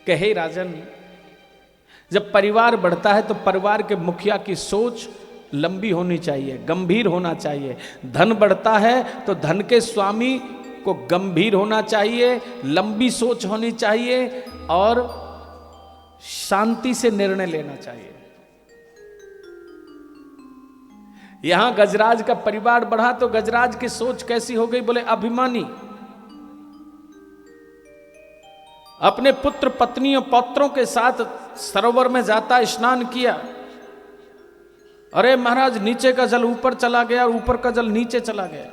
कि हे राजन, जब परिवार बढ़ता है तो परिवार के मुखिया की सोच लंबी होनी चाहिए, गंभीर होना चाहिए। धन बढ़ता है तो धन के स्वामी को गंभीर होना चाहिए, लंबी सोच होनी चाहिए और शांति से निर्णय लेना चाहिए। यहां गजराज का परिवार बढ़ा तो गजराज की सोच कैसी हो गई? बोले अभिमानी। अपने पुत्र पत्नियों पौत्रों के साथ सरोवर में जाता, स्नान किया। अरे महाराज, नीचे का जल ऊपर चला गया, ऊपर का जल नीचे चला गया।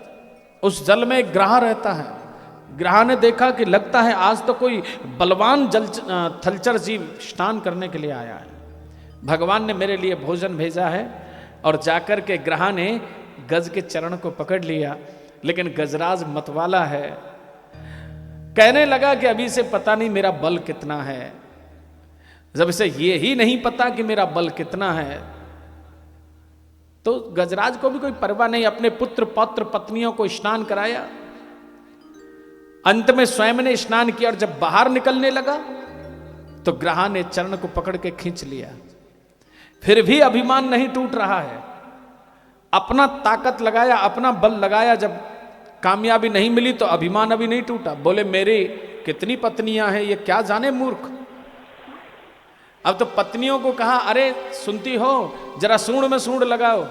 उस जल में एक ग्राह रहता है। ग्राह ने देखा कि लगता है आज तो कोई बलवान थलचर जीव स्नान करने के लिए आया है, भगवान ने मेरे लिए भोजन भेजा है। और जाकर के ग्राह ने गज के चरण को पकड़ लिया। लेकिन गजराज मतवाला है, कहने लगा कि अभी से पता नहीं मेरा बल कितना है। जब इसे ये ही नहीं पता कि मेरा बल कितना है, तो गजराज को भी कोई परवाह नहीं। अपने पुत्र पौत्र पत्नियों को स्नान कराया, अंत में स्वयं ने स्नान किया। और जब बाहर निकलने लगा तो ग्राह ने चरण को पकड़ के खींच लिया। फिर भी अभिमान नहीं टूट रहा है। अपना ताकत लगाया, अपना बल लगाया, जब कामयाबी नहीं मिली तो अभिमान अभी नहीं टूटा। बोले मेरी कितनी पत्नियां हैं, ये क्या जाने मूर्ख। अब तो पत्नियों को कहा, अरे सुनती हो, जरा सूंड में सूंड लगाओ।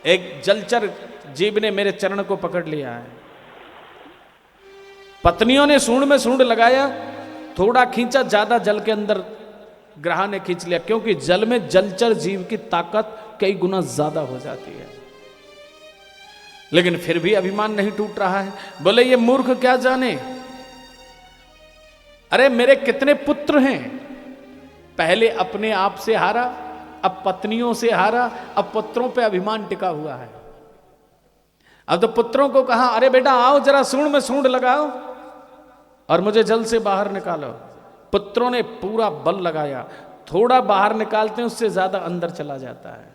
एक जलचर जीव ने मेरे चरण को पकड़ लिया है। पत्नियों ने सूंड में सूंड लगाया, थोड़ा खींचा, ज्यादा जल के अंदर ग्राह ने खींच लिया, क्योंकि जल में जलचर जीव की ताकत कई गुना ज्यादा हो जाती है। लेकिन फिर भी अभिमान नहीं टूट रहा है। बोले ये मूर्ख क्या जाने, अरे मेरे कितने पुत्र हैं, पहले अपने आप से हारा, अब पत्नियों से हारा, अब पुत्रों पे अभिमान टिका हुआ है। अब तो पुत्रों को कहा, अरे बेटा आओ जरा सूंड में सूंड लगाओ और मुझे जल से बाहर निकालो। पुत्रों ने पूरा बल लगाया, थोड़ा बाहर निकालते हैं उससे ज्यादा अंदर चला जाता है।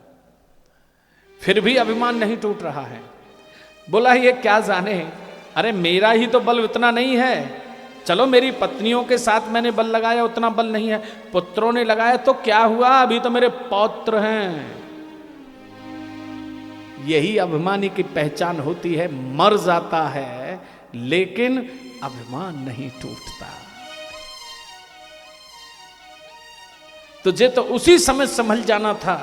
फिर भी अभिमान नहीं टूट रहा है। बोला ये क्या जाने, अरे मेरा ही तो बल उतना नहीं है। चलो मेरी पत्नियों के साथ मैंने बल लगाया, उतना बल नहीं है। पुत्रों ने लगाया तो क्या हुआ, अभी तो मेरे पौत्र हैं। यही अभिमानी की पहचान होती है। मर जाता है लेकिन अभिमान नहीं टूटता। तुझे तो उसी समय संभल जाना था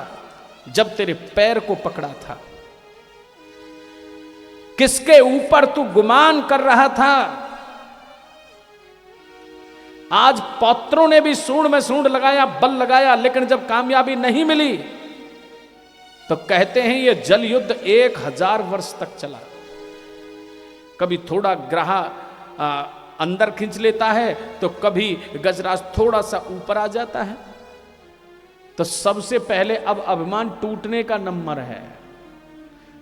जब तेरे पैर को पकड़ा था। किसके ऊपर तू गुमान कर रहा था? आज पौत्रों ने भी सूंड में सूंड लगाया, बल लगाया, लेकिन जब कामयाबी नहीं मिली तो कहते हैं ये जल युद्ध 1000 वर्ष तक चला। कभी थोड़ा ग्राह अंदर खींच लेता है तो कभी गजराज थोड़ा सा ऊपर आ जाता है। तो सबसे पहले अब अभिमान टूटने का नंबर है।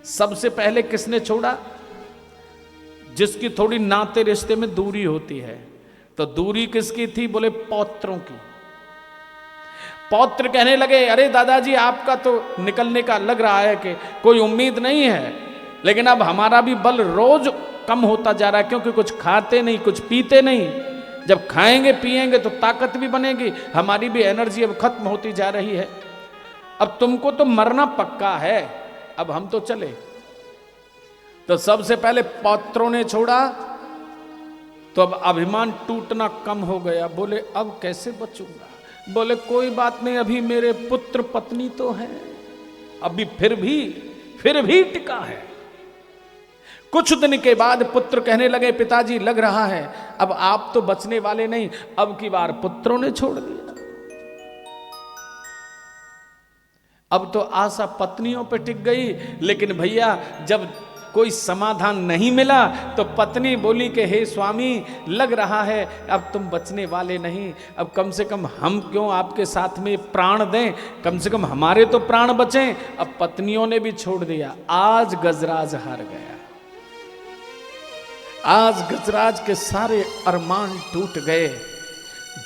सबसे पहले किसने छोड़ा? जिसकी थोड़ी नाते रिश्ते में दूरी होती है। तो दूरी किसकी थी? बोले पौत्रों की। पौत्र कहने लगे, अरे दादाजी आपका तो निकलने का लग रहा है कि कोई उम्मीद नहीं है, लेकिन अब हमारा भी बल रोज कम होता जा रहा है, क्योंकि कुछ खाते नहीं, कुछ पीते नहीं। जब खाएंगे पिएंगे तो ताकत भी बनेगी, हमारी भी एनर्जी अब खत्म होती जा रही है। अब तुमको तो मरना पक्का है, अब हम तो चले। तो सबसे पहले पौत्रों ने छोड़ा, तो अब अभिमान टूटना कम हो गया। बोले अब कैसे बचूंगा? बोले कोई बात नहीं, अभी मेरे पुत्र पत्नी तो हैं, अभी फिर भी टिका है। कुछ दिन के बाद पुत्र कहने लगे, पिताजी लग रहा है अब आप तो बचने वाले नहीं। अब की बार पुत्रों ने छोड़ दिया। अब तो आशा पत्नियों पे टिक गई। लेकिन भैया जब कोई समाधान नहीं मिला तो पत्नी बोली कि हे स्वामी, लग रहा है अब तुम बचने वाले नहीं, अब कम से कम हम क्यों आपके साथ में प्राण दें, कम से कम हमारे तो प्राण बचें। अब पत्नियों ने भी छोड़ दिया। आज गजराज हार गया। आज गजराज के सारे अरमान टूट गए,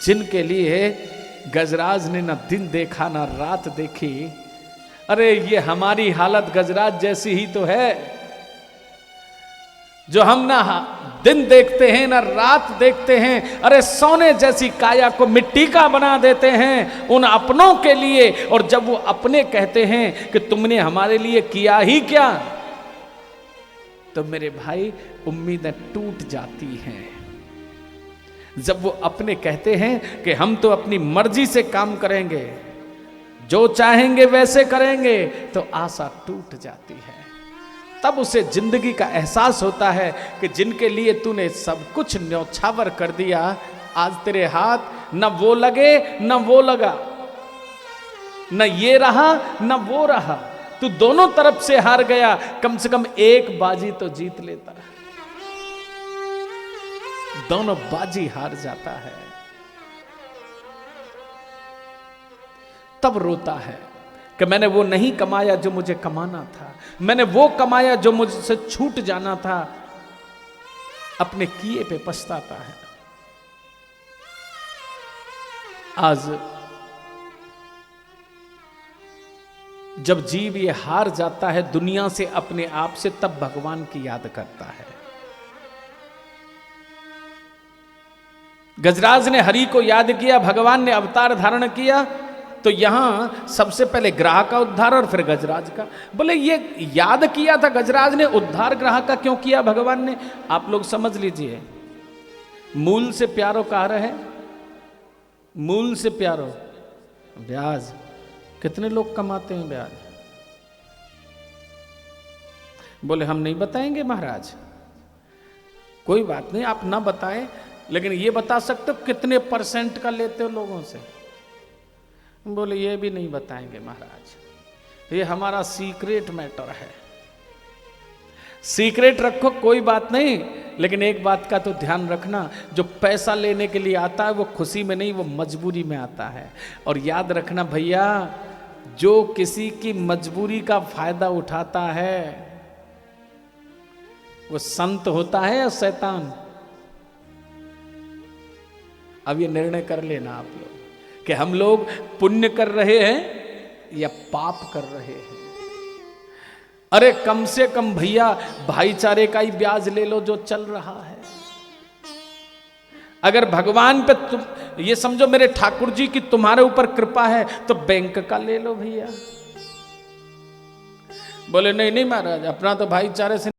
जिनके लिए गजराज ने न दिन देखा न रात देखी। अरे ये हमारी हालत गजराज जैसी ही तो है। जो हम ना दिन देखते हैं ना रात देखते हैं, अरे सोने जैसी काया को मिट्टी का बना देते हैं उन अपनों के लिए। और जब वो अपने कहते हैं कि तुमने हमारे लिए किया ही क्या, तो मेरे भाई उम्मीदें टूट जाती हैं। जब वो अपने कहते हैं कि हम तो अपनी मर्जी से काम करेंगे, जो चाहेंगे वैसे करेंगे, तो आशा टूट जाती है। तब उसे जिंदगी का एहसास होता है कि जिनके लिए तूने सब कुछ न्यौछावर कर दिया, आज तेरे हाथ न वो लगे न वो लगा, न ये रहा न वो रहा, तू दोनों तरफ से हार गया। कम से कम एक बाजी तो जीत लेता, दोनों बाजी हार जाता है, तब रोता है कि मैंने वो नहीं कमाया जो मुझे कमाना था, मैंने वो कमाया जो मुझसे छूट जाना था, अपने किए पे पछताता है। आज जब जीव ये हार जाता है दुनिया से, अपने आप से, तब भगवान की याद करता है। गजराज ने हरि को याद किया, भगवान ने अवतार धारण किया, तो यहां सबसे पहले ग्राह का उद्धार और फिर गजराज का। बोले ये याद किया था गजराज ने, उद्धार ग्राह का क्यों किया भगवान ने? आप लोग समझ लीजिए, मूल से प्यारो कह रहे हैं, मूल से प्यारो ब्याज। कितने लोग कमाते हैं ब्याज? बोले हम नहीं बताएंगे महाराज। कोई बात नहीं, आप ना बताएं, लेकिन ये बता सकते हो कितने % का लेते हो लोगों से? बोले ये भी नहीं बताएंगे महाराज, ये हमारा सीक्रेट मैटर है। सीक्रेट रखो, कोई बात नहीं, लेकिन एक बात का तो ध्यान रखना, जो पैसा लेने के लिए आता है वो खुशी में नहीं, वो मजबूरी में आता है। और याद रखना भैया, जो किसी की मजबूरी का फायदा उठाता है वो संत होता है या शैतान? अब ये निर्णय कर लेना आप लोग कि हम लोग पुण्य कर रहे हैं या पाप कर रहे हैं। अरे कम से कम भैया भाईचारे का ही ब्याज ले लो जो चल रहा है। अगर भगवान पे तुम ये समझो मेरे ठाकुर जी की तुम्हारे ऊपर कृपा है, तो बैंक का ले लो भैया। बोले नहीं नहीं महाराज, अपना तो भाईचारे से